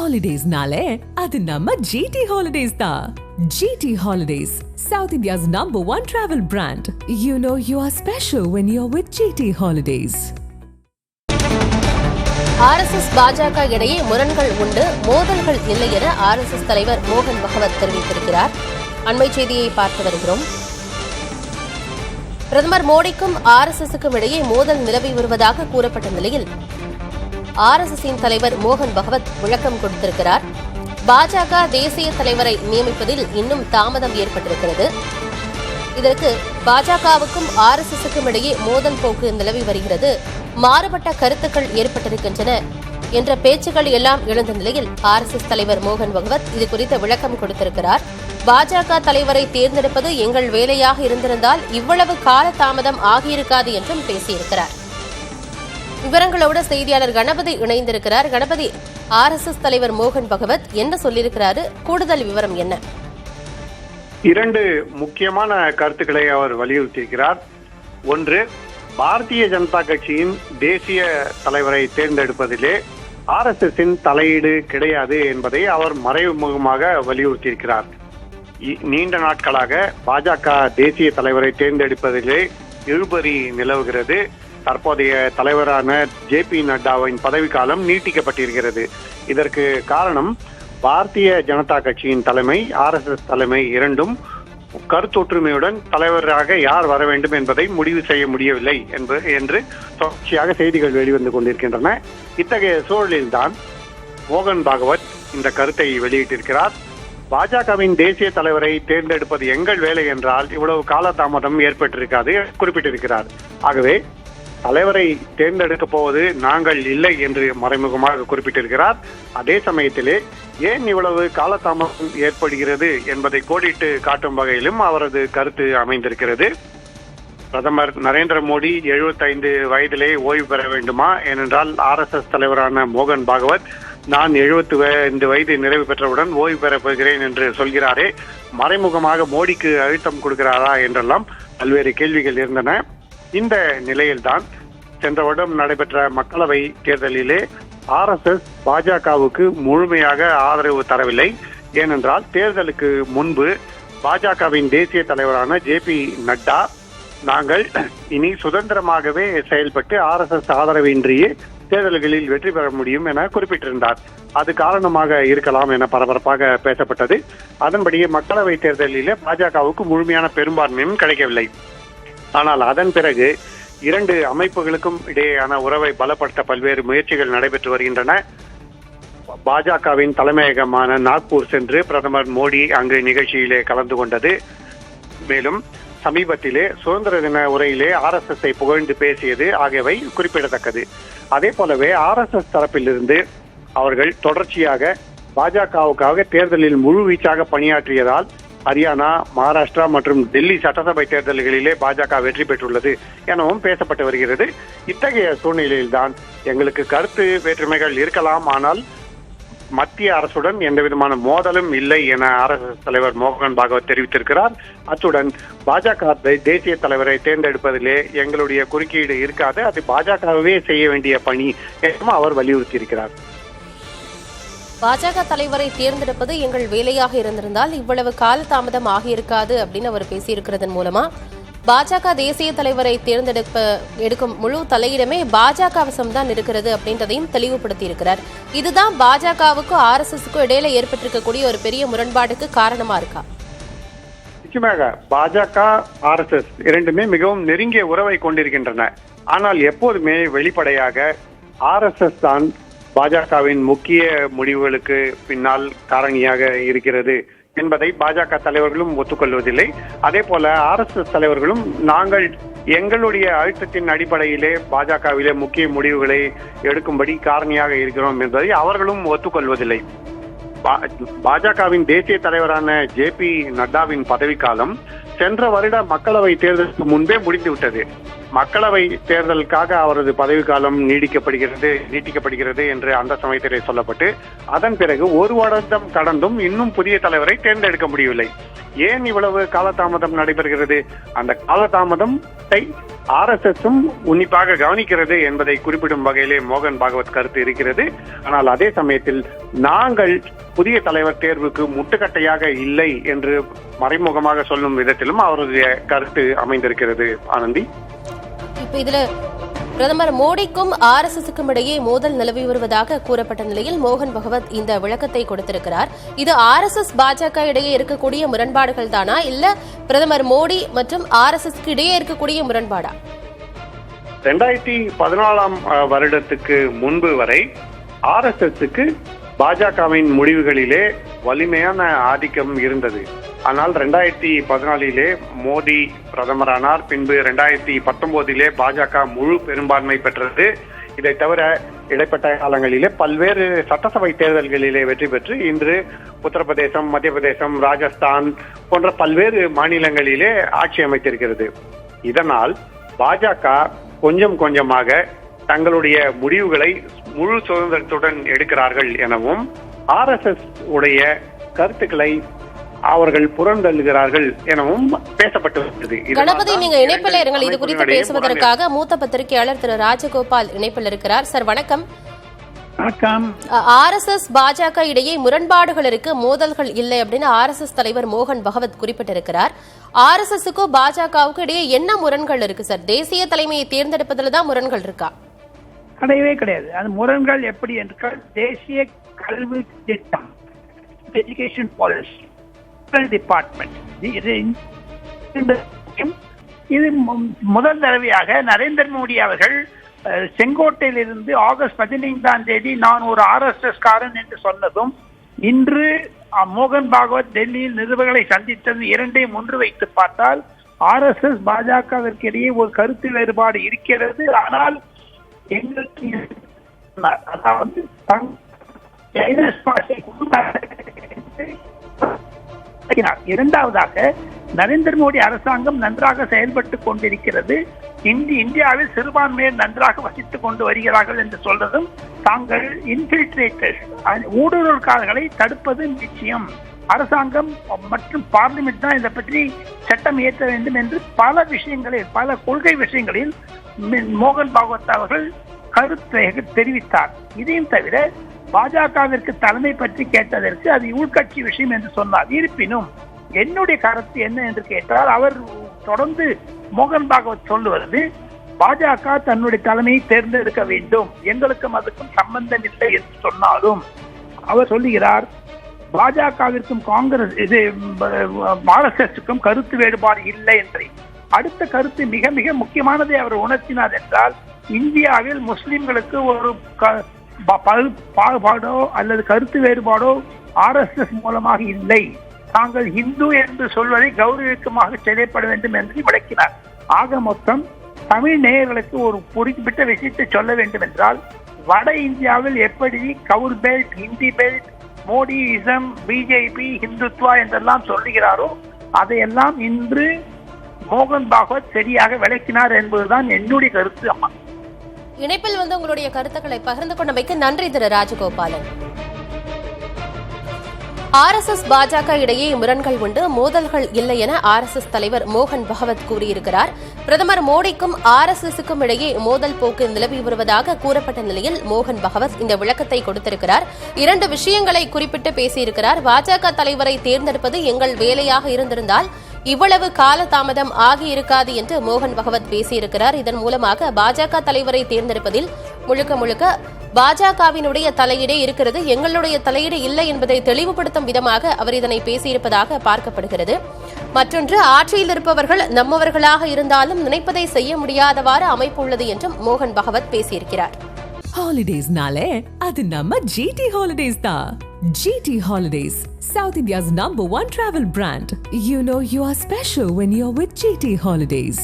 Holidays-nale, adu namma GT Holidays da. GT Holidays, South India's #1 travel brand. You know you are special when you're with GT Holidays. RSS பாஜக இடையே முரண்கள் உண்டு, மோதல்கள் இல்லை என RSS தலைவர் மோகன் பகவத் தெரிவித்திருக்கிறார். அண்மை செய்தியை பார்த்து வருகிறோம். பிரதமர் மோடிக்கும் ஆர்எஸ்எஸ்க்கும் இடையே மோதல் நிலவி வருவதாக கூறப்பட்ட நிலையில் ஆர்எஸ்எஸின் தலைவர் மோகன் பகவத் விளக்கம் கொடுத்திருக்கிறார். பாஜக தேசிய தலைவரை நியமிப்பதில் இன்னும் தாமதம் ஏற்பட்டிருக்கிறது. இதற்கு பாஜகவுக்கும் ஆர்எஸ்எஸ்க்கும் இடையே மோதல் போக்கு நிலவி வருகிறது, மாறுபட்ட கருத்துக்கள் ஏற்பட்டிருக்கின்றன என்ற பேச்சுக்கள் எல்லாம் எழுந்த நிலையில் ஆர்எஸ்எஸ் தலைவர் மோகன் பகவத் இதுகுறித்த விளக்கம் கொடுத்திருக்கிறார். பாஜக தலைவரை தேர்ந்தெடுப்பது எங்கள் வேலையாக இருந்திருந்தால் இவ்வளவு கால தாமதம் ஆகியிருக்காது என்றும் பேசியிருக்கிறார். விவரங்களோடு செய்தியாளர் கணபதி இணைந்திருக்கிறார். கணபதி, ஆர்எஸ்எஸ் தலைவர் மோகன் பகவத் என்ன சொல்லியிருக்கிறாரு? கூடுதல் விவரம் என்ன? இரண்டு முக்கியமான கருத்துக்களை அவர் வலியுறுத்தியிருக்கிறார். ஒன்று, பாரதிய ஜனதா கட்சியின் தேசிய தலைவரை தேர்ந்தெடுப்பதிலே ஆர்எஸ்எஸின் தலையீடு கிடையாது என்பதை அவர் மறைமுகமாக வலியுறுத்தியிருக்கிறார். நீண்ட நாட்களாக பாஜக தேசிய தலைவரை தேர்ந்தெடுப்பதிலே இழுபறி நிலவுகிறது. தற்போதைய தலைவரான ஜே.பி. நட்டாவின் பதவிக்காலம் நீட்டிக்கப்பட்டிருக்கிறது. இதற்கு காரணம் பாரதிய ஜனதா கட்சியின் தலைமை, ஆர்எஸ்எஸ் தலைமை இரண்டும் கருத்தொற்றுமையுடன் தலைவராக யார் வர வேண்டும் என்பதை முடிவு செய்ய முடியவில்லை என்று தொடர்ச்சியாக செய்திகள் வெளிவந்து கொண்டிருக்கின்றன. இத்தகைய சூழலில்தான் மோகன் பாகவத் இந்த கருத்தை வெளியிட்டிருக்கிறார். பாஜகவின் தேசிய தலைவரை தேர்ந்தெடுப்பது எங்கள் வேலை என்றால் இவ்வளவு காலதாமதம் ஏற்பட்டிருக்காது குறிப்பிட்டிருக்கிறார். ஆகவே தலைவரை தேர்ந்தெடுக்க போவது நாங்கள் இல்லை என்று மறைமுகமாக குறிப்பிட்டிருக்கிறார். அதே சமயத்திலே ஏன் இவ்வளவு காலதாமதம் ஏற்படுகிறது என்பதை கோடிட்டு காட்டும் வகையிலும் அவரது கருத்து அமைந்திருக்கிறது. பிரதமர் நரேந்திர மோடி 75 வயதிலே ஓய்வு பெற வேண்டுமா? ஏனென்றால் ஆர்எஸ்எஸ் தலைவரான மோகன் பாகவத் நான் 75 வயது நிறைவு பெற்றவுடன் ஓய்வு பெறப் போகிறேன் என்று சொல்கிறாரே, மறைமுகமாக மோடிக்கு அழுத்தம் கொடுக்கிறாரா என்றெல்லாம் பல்வேறு கேள்விகள் இருந்தன. இந்த நிலையில்தான் சென்ற வருடம் நடைபெற்ற மக்களவை தேர்தலிலே ஆர்எஸ்எஸ் பாஜகவுக்கு முழுமையாக ஆதரவு தரவில்லை. ஏனென்றால் தேர்தலுக்கு முன்பு பாஜகவின் தேசிய தலைவரான ஜே.பி. நட்டா நாங்கள் இனி சுதந்திரமாகவே செயல்பட்டு ஆர்எஸ்எஸ் ஆதரவின்றியே தேர்தல்களில் வெற்றி பெற முடியும் என குறிப்பிட்டிருந்தார். அது காரணமாக இருக்கலாம் என பரபரப்பாக பேசப்பட்டது. அதன்படியே மக்களவை தேர்தலிலே பாஜகவுக்கு முழுமையான பெரும்பான்மையும் கிடைக்கவில்லை. ஆனால் அதன் பிறகு இரண்டு அமைப்புகளுக்கும் இடையேயான உறவை பலப்படுத்த பல்வேறு முயற்சிகள் நடைபெற்று வருகின்றன. பாஜகவின் தலைமையகமான நாக்பூர் சென்று பிரதமர் மோடி அங்கு நிகழ்ச்சியிலே கலந்து கொண்டது. மேலும் சமீபத்திலே சுதந்திர தின உரையிலே ஆர்எஸ்எஸ்ஐ புகழ்ந்து பேசியது ஆகியவை குறிப்பிடத்தக்கது. அதே போலவே ஆர்எஸ்எஸ் தரப்பிலிருந்து அவர்கள் தொடர்ச்சியாக பாஜகவுக்காக தேர்தலில் முழுவீச்சாக பணியாற்றியதால் ஹரியானா, மகாராஷ்டிரா மற்றும் டெல்லி சட்டசபை தேர்தல்களிலே பாஜக வெற்றி பெற்றுள்ளது எனவும் பேசப்பட்டு வருகிறது. இத்தகைய சூழ்நிலையில்தான் எங்களுக்கு கருத்து வேற்றுமைகள் இருக்கலாம், ஆனால் மத்திய அரசுடன் எந்த விதமான மோதலும் இல்லை என ஆர்எஸ்எஸ் தலைவர் மோகன் பாகவத் தெரிவித்திருக்கிறார். அத்துடன் பாஜக தேசிய தலைவரை தேர்ந்தெடுப்பதிலே எங்களுடைய குறுக்கீடு இருக்காது, அது பாஜகவே செய்ய வேண்டிய பணி என்றும் அவர் வலியுறுத்தியிருக்கிறார். பாஜக தலைவரை தேர்ந்தெடுப்பது எங்கள் வேலையாக இருந்திருந்தால் இவ்வளவு கால தாமதம் ஆகியிருக்காது அப்படின்னு அவர் பேசியிருக்கிறதன் மூலமா பாஜக தேசிய தலைவரை எடுக்கும் முழு தலையிடமே பாஜக வசம்தான் இருக்கிறது அப்படின்றதையும் தெளிவுபடுத்தி இருக்கிறார். இதுதான் பாஜகவுக்கும் ஆர்எஸ்எஸ்க்கும் இடையில ஏற்பட்டிருக்கக்கூடிய ஒரு பெரிய முரண்பாடுக்கு காரணமா இருக்கா? நிச்சயமாக பாஜக, ஆர்எஸ்எஸ் இரண்டுமே மிகவும் நெருங்கிய உறவை கொண்டிருக்கின்றன. ஆனால் எப்போதுமே வெளிப்படையாக ஆர்எஸ்எஸ் தான் பாஜகவின் முக்கிய முடிவுகளுக்கு பின்னால் காரணியாக இருக்கிறது என்பதை பாஜக தலைவர்களும் ஒத்துக்கொள்வதில்லை. அதே போல ஆர்எஸ்எஸ் தலைவர்களும் நாங்கள் எங்களுடைய அழுத்தத்தின் அடிப்படையிலே பாஜகவிலே முக்கிய முடிவுகளை எடுக்கும்படி காரணியாக இருக்கிறோம் என்பதை அவர்களும் ஒத்துக்கொள்வதில்லை. பாஜகவின் தேசிய தலைவரான ஜே.பி. நட்டாவின் பதவிக்காலம் சென்ற வருட மக்களவை தேர்தலுக்கு முன்பே முடிந்துவிட்டது. மக்களவை தேர்தலுக்காக அவரது பதவிக்காலம் நீட்டிக்கப்படுகிறது என்று அந்த சமயத்திலே சொல்லப்பட்டு அதன் பிறகு ஒரு வருடம் கடந்தும் இன்னும் புதிய தலைவரை தேர்ந்தெடுக்க முடியவில்லை. ஏன் இவ்வளவு காலதாமதம் நடைபெறுகிறது? அந்த காலதாமதத்தை RSSம் உன்னிப்பாக கவனிக்கிறது என்பதை குறிப்பிடும் வகையிலே மோகன் பாகவத் கருத்து இருக்கிறது. ஆனால் அதே சமயத்தில் நாங்கள் புதிய தலைவர் தேர்வுக்கு முட்டுக்கட்டையாக இல்லை என்று மறைமுகமாக சொல்லும் விதத்திலும் அவருடைய கருத்து அமைந்திருக்கிறது. ஆனந்தி, இப்ப இதுல பிரதமர் மோடிக்கும் RSSக்கும் இடையே மோதல் நிலவி வருவதாக கூறப்பட்ட நிலையில் மோகன் பகவத் இந்த விளக்கத்தை கொடுத்திருக்கிறார். இது RSS பாஜக இடையே இருக்கக்கூடிய முரண்பாடுகள் தானா, இல்ல பிரதமர் மோடி மற்றும் RSSக்கு இடையே இருக்கக்கூடிய முரண்பாடா? 2014 வருடத்துக்கு முன்பு வரை RSSக்கு பாஜகவின் முடிவுகளிலே வலிமையான ஆதிக்கம் இருந்தது. ஆனால் 2014 மோடி பிரதமரானார். பின்பு 2019 பாஜக முழு பெரும்பான்மை பெற்றது. இதை தவிர இடைப்பட்ட காலங்களிலே பல்வேறு சட்டசபை தேர்தல்களிலே வெற்றி பெற்று இன்று உத்தரப்பிரதேசம், மத்திய பிரதேசம், ராஜஸ்தான் போன்ற பல்வேறு மாநிலங்களிலே ஆட்சி அமைத்திருக்கிறது. இதனால் பாஜக கொஞ்சம் கொஞ்சமாக தங்களுடைய முடிவுகளை முழு சுதந்திரத்துடன் எடுக்கிறார்கள் எனவும் RSS உடைய கருத்துக்களை அவர்கள் புறந்தள்ளுகிறார்கள் எனவும் பேசப்பட்டு வருகிறது. கணபதி, நீங்க இணைப்பில் இருங்கள். இது குறித்து பேசுவதற்காக மூத்த பத்திரிகையாளர் திரு ராஜகோபால் இணைப்பில் இருக்கிறார். சார் வணக்கம். வணக்கம். RSS பாஜக இடையே முரண்பாடுகள் இருக்கு, மோதல்கள் இல்லை அப்படின்னு RSS தலைவர் மோகன் பகவத் குறிப்பிட்டிருக்கிறார். RSSக்கும் பாஜகவுக்கும் இடையே என்ன முரண்கள் இருக்கு சார்? தேசிய தலைமையை தேர்ந்தெடுப்பதில் தான் முரண்கள் இருக்கா? கிடையவே கிடையாது. அது முரண்கள் எப்படி என்றால், தேசிய கல்வி திட்டம், எஜுகேஷன் பாலிசி டிபார்ட்மெண்ட், இது முதல் தடவையாக நரேந்திர மோடி அவர்கள் செங்கோட்டையில் இருந்து ஆகஸ்ட் 15ஆம் தேதி நான் ஒரு RSS காரன் என்று சொன்னதும், இன்று மோகன் பாகவத் டெல்லியில் நிருபர்களை சந்தித்தது இரண்டையும் ஒன்று வைத்து பார்த்தால் RSS பாஜகவிற்கு இடையே ஒரு கருத்து வேறுபாடு இருக்கிறது. ஆனால் எங்களுக்கு அதாவது இரண்டாவதாக நரேந்திர மோடி அரசாங்கம் நன்றாக செயல்பட்டுக் கொண்டிருக்கிறது. இந்தியாவில் சிறுபான்மையர் நன்றாக வசித்துக் கொண்டு வருகிறார்கள் என்று சொல்றதும், தாங்கள் இன்ஃபில்ட்ரேட்டர்ஸ் ஊடுருவல்காரர்களை தடுப்பது நிச்சயம். அரசாங்கம் மற்றும் பார்லிமெண்ட் தான் இதை பற்றி சட்டம் இயற்ற வேண்டும் என்று பல விஷயங்களில், பல கொள்கை விஷயங்களில் மோகன் பாகவத் அவர்கள் கருத்தை தெரிவித்தார். இதையும் தவிர பாஜகவிற்கு தலைமை பற்றி கேட்டதற்கு அது உள்கட்சி விஷயம் என்று சொன்னார். இருப்பினும் என்னுடைய கருத்து என்ன என்று கேட்டால், அவர் தொடர்ந்து மோகன் பாகவத் சொல்லுவது, பாஜக தன்னுடைய தலைமையை தேர்ந்தெடுக்க வேண்டும், எங்களுக்கும் அதுக்கும் சம்பந்தம் இல்லை என்று சொன்னாலும் அவர் சொல்லுகிறார், பாஜகவிற்கும் காங்கிரஸ் இது RSSக்கும் கருத்து வேறுபாடு இல்லை என்று. அடுத்த கருத்து மிக மிக முக்கியமானதை அவர் உணர்த்தினார் என்றால், இந்தியாவில் முஸ்லிம்களுக்கு ஒரு பாகுபாடோ அல்லது கருத்து வேறுபாடோ RSS மூலமாக இல்லை, தாங்கள் இந்து என்று சொல்வதை கௌரவிக்கமாக செயல்பட வேண்டும் என்று விளக்கினார். ஆக மொத்தம் தமிழ் நேயர்களுக்கு ஒரு குறிப்பிட்ட விஷயத்தை சொல்ல வேண்டும் என்றால், வட இந்தியாவில் எப்படி கவுர் பெல்ட், ஹிந்தி பெல்ட், மோடியிசம், பிஜேபி, இந்துத்வா என்றெல்லாம் சொல்லுகிறாரோ அதையெல்லாம் இன்று மோகன் பாகவத் சரியாக விளக்கினார் என்பதுதான் என்னுடைய கருத்து. அம்மா, இணைப்பில் உங்களுடைய கருத்துக்களை பகிர்ந்து கொண்டமைக்கு நன்றி திரு ராஜகோபாலன். RSS பாஜக இடையே முரண்கள் உண்டு, மோதல்கள் இல்லை என RSS தலைவர் மோகன் பகவத் கூறியிருக்கிறார். பிரதமர் மோடிக்கும் RSSக்கும் இடையே மோதல் போக்கு நிலவி வருவதாக கூறப்பட்ட நிலையில் மோகன் பகவத் இந்த விளக்கத்தை கொடுத்திருக்கிறார். 2 விஷயங்களை குறிப்பிட்டு பேசியிருக்கிறார். பாஜக தலைவரை தேர்ந்தெடுப்பது எங்கள் வேலையாக இருந்திருந்தால் இவ்வளவு காலதாமதம் ஆகியிருக்காது என்று மோகன் பகவத் பேசியிருக்கிறார். இதன் மூலமாக பாஜக தலைவரை தேர்ந்தெடுப்பதில் முழுக்க முழுக்க பாஜகவினுடைய தலையீடே இருக்கிறது, எங்களுடைய தலையீடு இல்லை என்பதை தெளிவுபடுத்தும் விதமாக அவர் இதனை பேசியிருப்பதாக பார்க்கப்படுகிறது. மற்றொன்று, ஆட்சியில் இருப்பவர்கள் நம்மவர்களாக இருந்தாலும் நினைப்பதை செய்ய முடியாதவாறு அமைப்பு உள்ளது என்றும் மோகன் பகவத் பேசியிருக்கிறார். ஹாலிடேஸ்னாலே அது நம்ம GT ஹாலிடேஸ் தான். GT Holidays, South India's #1 travel brand. You know you are special when you're with GT Holidays.